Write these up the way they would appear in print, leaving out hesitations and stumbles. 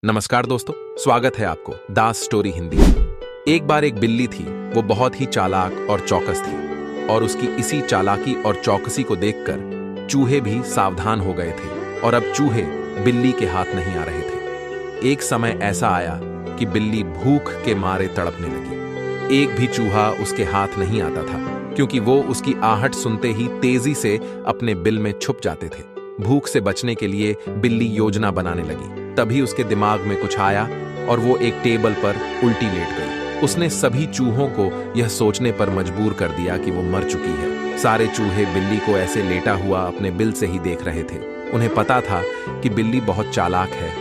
नमस्कार दोस्तों, स्वागत है आपको दास स्टोरी हिंदी। एक बार एक बिल्ली थी। वो बहुत ही चालाक और चौकस थी और उसकी इसी चालाकी और चौकसी को देखकर चूहे भी सावधान हो गए थे और अब चूहे बिल्ली के हाथ नहीं आ रहे थे। एक समय ऐसा आया कि बिल्ली भूख के मारे तड़पने लगी। एक भी चूहा उसके हाथ नहीं आता था क्योंकि वो उसकी आहट सुनते ही तेजी से अपने बिल में छुप जाते थे। भूख से बचने के लिए बिल्ली योजना बनाने लगी। तभी उसके दिमाग में कुछ आया और वो एक टेबल पर उल्टी लेट गई। उसने सभी चूहों को यह सोचने पर मजबूर कर दिया कि वो मर चुकी है। सारे चूहे बिल्ली को ऐसे लेटा हुआ अपने बिल से ही देख रहे थे। उन्हें पता था कि बिल्ली बहुत चालाक है,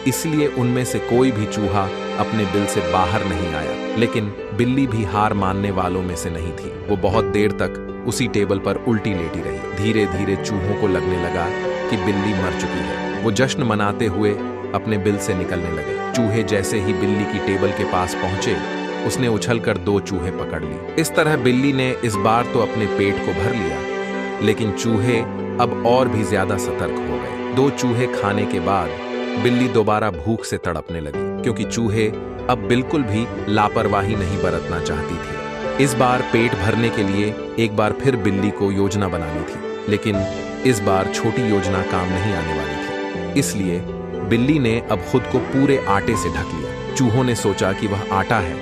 इसलिए उनमें से कोई भी चूहा अपने बिल से बाहर नहीं आया। लेकिन बिल्ली भी हार मानने वालों में से नहीं थी। वो बहुत देर तक उसी टेबल पर उल्टी लेटी रही। धीरे धीरे चूहों को लगने लगा कि बिल्ली मर चुकी है। वो जश्न मनाते हुए अपने बिल से निकलने लगे। चूहे जैसे ही बिल्ली की टेबल के पास पहुंचे, उसने उछलकर 2 चूहे पकड़ लिए। इस तरह बिल्ली ने इस बार तो अपने पेट को भर लिया, लेकिन चूहे अब और भी ज्यादा सतर्क हो गए। 2 चूहे खाने के बाद बिल्ली दोबारा भूख से तड़पने लगी, क्योंकि चूहे अब बिल्कुल भी लापरवाही नहीं बरतना चाहती थी। इस बार पेट भरने के लिए एक बार फिर बिल्ली को योजना बनानी थी, लेकिन इस बार छोटी योजना काम नहीं आने वाली थी। इसलिए बिल्ली ने अब खुद को पूरे आटे से ढक लिया। चूहों ने सोचा कि वह आटा है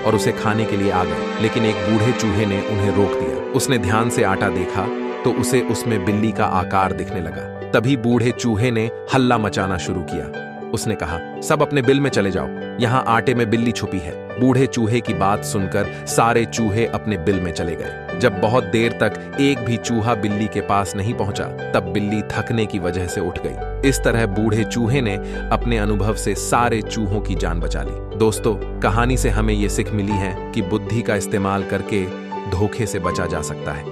और उसे खाने के लिए आ गए, लेकिन एक बूढ़े चूहे ने उन्हें रोक दिया। उसने ध्यान से आटा देखा तो उसे उसमें बिल्ली का आकार दिखने लगा। तभी बूढ़े चूहे ने हल्ला मचाना शुरू किया। उसने कहा, सब अपने बिल में चले जाओ, यहाँ आटे में बिल्ली छुपी है। बूढ़े चूहे की बात सुनकर सारे चूहे अपने बिल में चले गए। जब बहुत देर तक एक भी चूहा बिल्ली के पास नहीं पहुंचा, तब बिल्ली थकने की वजह से उठ गई। इस तरह बूढ़े चूहे ने अपने अनुभव से सारे चूहों की जान बचा ली। दोस्तों, कहानी से हमें ये सीख मिली है कि बुद्धि का इस्तेमाल करके धोखे से बचा जा सकता है।